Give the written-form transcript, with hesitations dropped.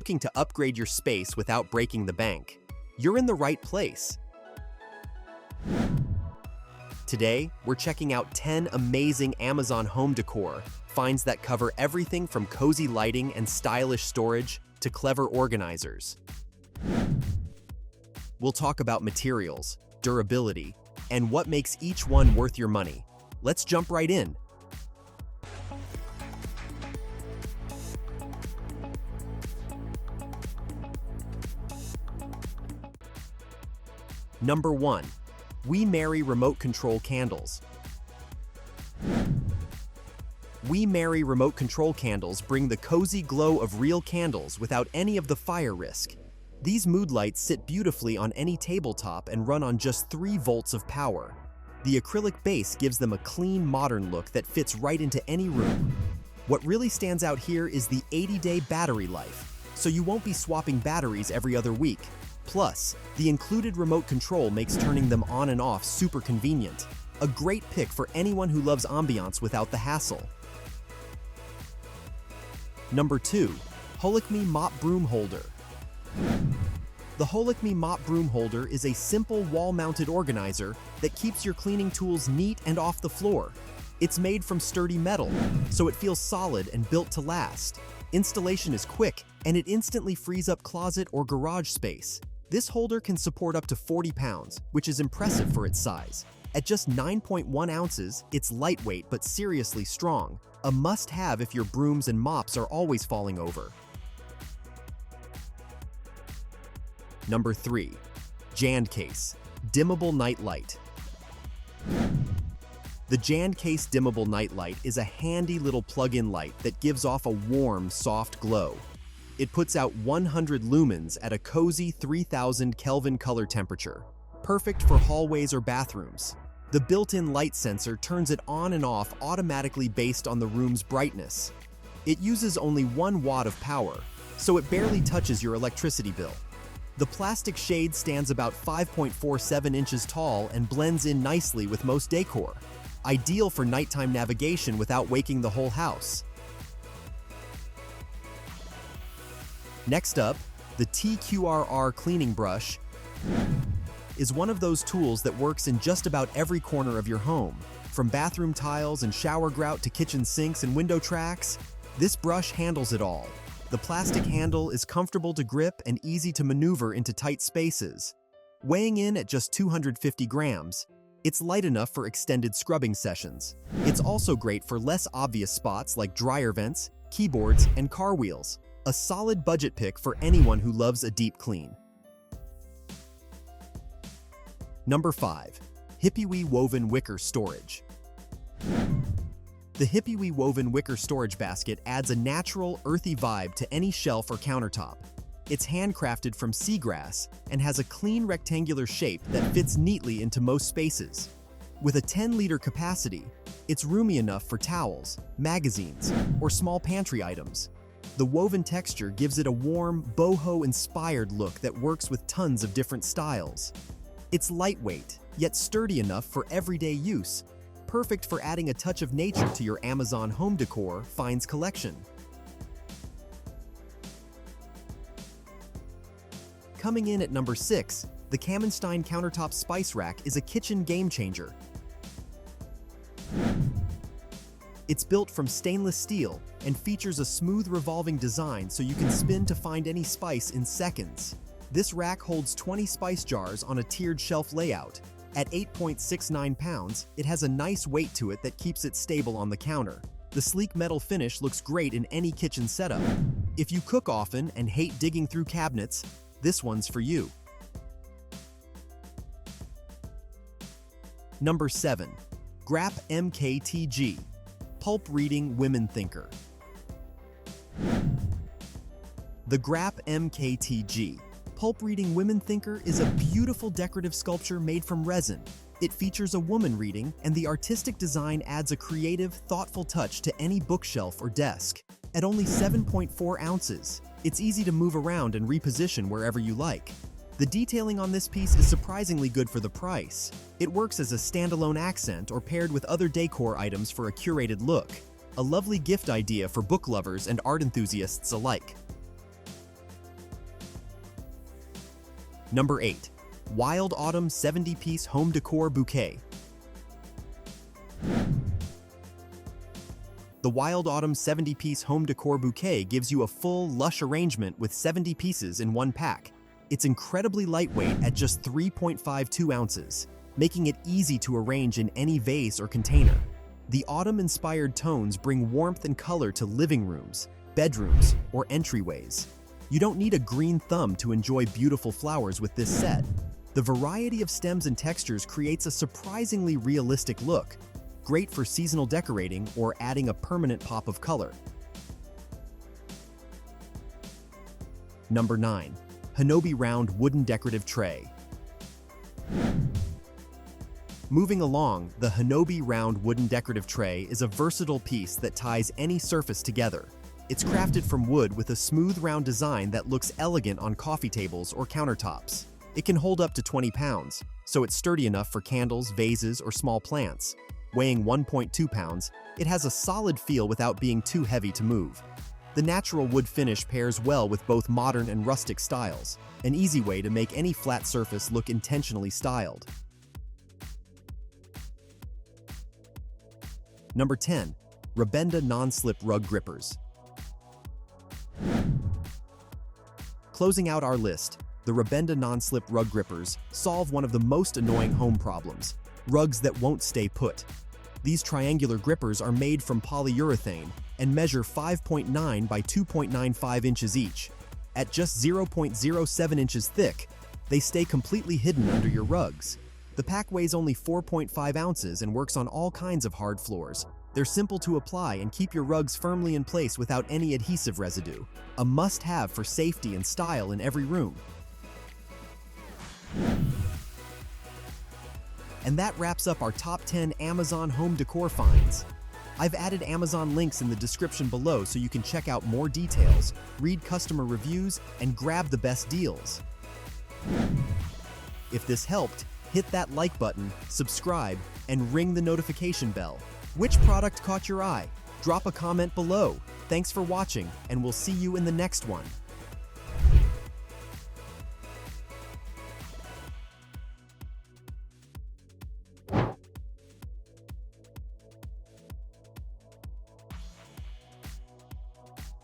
Looking to upgrade your space without breaking the bank? You're in the right place. Today, we're checking out 10 amazing Amazon home decor finds that cover everything from cozy lighting and stylish storage to clever organizers. We'll talk about materials, durability, and what makes each one worth your money. Let's jump right in. Number 1. wemarry remote control candles. wemarry remote control candles bring the cozy glow of real candles without any of the fire risk. These mood lights sit beautifully on any tabletop and run on just 3 volts of power. The acrylic base gives them a clean, modern look that fits right into any room. What really stands out here is the 80-day battery life, so you won't be swapping batteries every other week. Plus, the included remote control makes turning them on and off super convenient. A great pick for anyone who loves ambiance without the hassle. Number 2. Holikme Mop Broom Holder. The Holikme Mop Broom Holder is a simple wall-mounted organizer that keeps your cleaning tools neat and off the floor. It's made from sturdy metal, so it feels solid and built to last. Installation is quick, and it instantly frees up closet or garage space. This holder can support up to 40 pounds, which is impressive for its size. At just 9.1 ounces, it's lightweight but seriously strong, a must-have if your brooms and mops are always falling over. Number 3. JandCase Dimmable Night Light. The JandCase Dimmable Night Light is a handy little plug-in light that gives off a warm, soft glow. It puts out 100 lumens at a cozy 3000 Kelvin color temperature, perfect for hallways or bathrooms. The built-in light sensor turns it on and off automatically based on the room's brightness. It uses only 1 watt of power, so it barely touches your electricity bill. The plastic shade stands about 5.47 inches tall and blends in nicely with most decor, ideal for nighttime navigation without waking the whole house. Next up, the TQRR cleaning brush is one of those tools that works in just about every corner of your home. From bathroom tiles and shower grout to kitchen sinks and window tracks, this brush handles it all. The plastic handle is comfortable to grip and easy to maneuver into tight spaces. Weighing in at just 250 grams, it's light enough for extended scrubbing sessions. It's also great for less obvious spots like dryer vents, keyboards, and car wheels. A solid budget pick for anyone who loves a deep clean. Number 5. Hipiwe Woven Wicker Storage. The Hipiwe Woven Wicker Storage Basket adds a natural, earthy vibe to any shelf or countertop. It's handcrafted from seagrass and has a clean rectangular shape that fits neatly into most spaces. With a 10-liter capacity, it's roomy enough for towels, magazines, or small pantry items. The woven texture gives it a warm, boho-inspired look that works with tons of different styles. It's lightweight, yet sturdy enough for everyday use, perfect for adding a touch of nature to your Amazon home decor finds collection. Coming in at number 6, the Kamenstein Countertop Spice Rack is a kitchen game-changer. It's built from stainless steel and features a smooth revolving design so you can spin to find any spice in seconds. This rack holds 20 spice jars on a tiered shelf layout. At 8.69 pounds, it has a nice weight to it that keeps it stable on the counter. The sleek metal finish looks great in any kitchen setup. If you cook often and hate digging through cabinets, this one's for you. Number 7. GRAPMKTG Pulp Reading Women Thinker. The GRAPMKTG Pulp Reading Women Thinker is a beautiful decorative sculpture made from resin. It features a woman reading, and the artistic design adds a creative, thoughtful touch to any bookshelf or desk. At only 7.4 ounces, it's easy to move around and reposition wherever you like. The detailing on this piece is surprisingly good for the price. It works as a standalone accent or paired with other decor items for a curated look. A lovely gift idea for book lovers and art enthusiasts alike. Number 8. Wild Autumn 70-piece Home Decor Bouquet. The Wild Autumn 70-piece Home Decor Bouquet gives you a full, lush arrangement with 70 pieces in one pack. It's incredibly lightweight at just 3.52 ounces, making it easy to arrange in any vase or container. The autumn-inspired tones bring warmth and color to living rooms, bedrooms, or entryways. You don't need a green thumb to enjoy beautiful flowers with this set. The variety of stems and textures creates a surprisingly realistic look, great for seasonal decorating or adding a permanent pop of color. Number 9. Hanobe Round Wooden Decorative Tray. Moving along, the Hanobe Round Wooden Decorative Tray is a versatile piece that ties any surface together. It's crafted from wood with a smooth round design that looks elegant on coffee tables or countertops. It can hold up to 20 pounds, so it's sturdy enough for candles, vases, or small plants. Weighing 1.2 pounds, it has a solid feel without being too heavy to move. The natural wood finish pairs well with both modern and rustic styles, an easy way to make any flat surface look intentionally styled. Number 10. Rabenda Non-Slip Rug Grippers. Closing out our list, the Rabenda Non-Slip Rug Grippers solve one of the most annoying home problems: rugs that won't stay put. These triangular grippers are made from polyurethane and measure 5.9 by 2.95 inches each. At just 0.07 inches thick, they stay completely hidden under your rugs. The pack weighs only 4.5 ounces and works on all kinds of hard floors. They're simple to apply and keep your rugs firmly in place without any adhesive residue. A must-have for safety and style in every room. And that wraps up our top 10 Amazon home decor finds. I've added Amazon links in the description below so you can check out more details, read customer reviews, and grab the best deals. If this helped, hit that like button, subscribe, and ring the notification bell. Which product caught your eye? Drop a comment below. Thanks for watching, and we'll see you in the next one.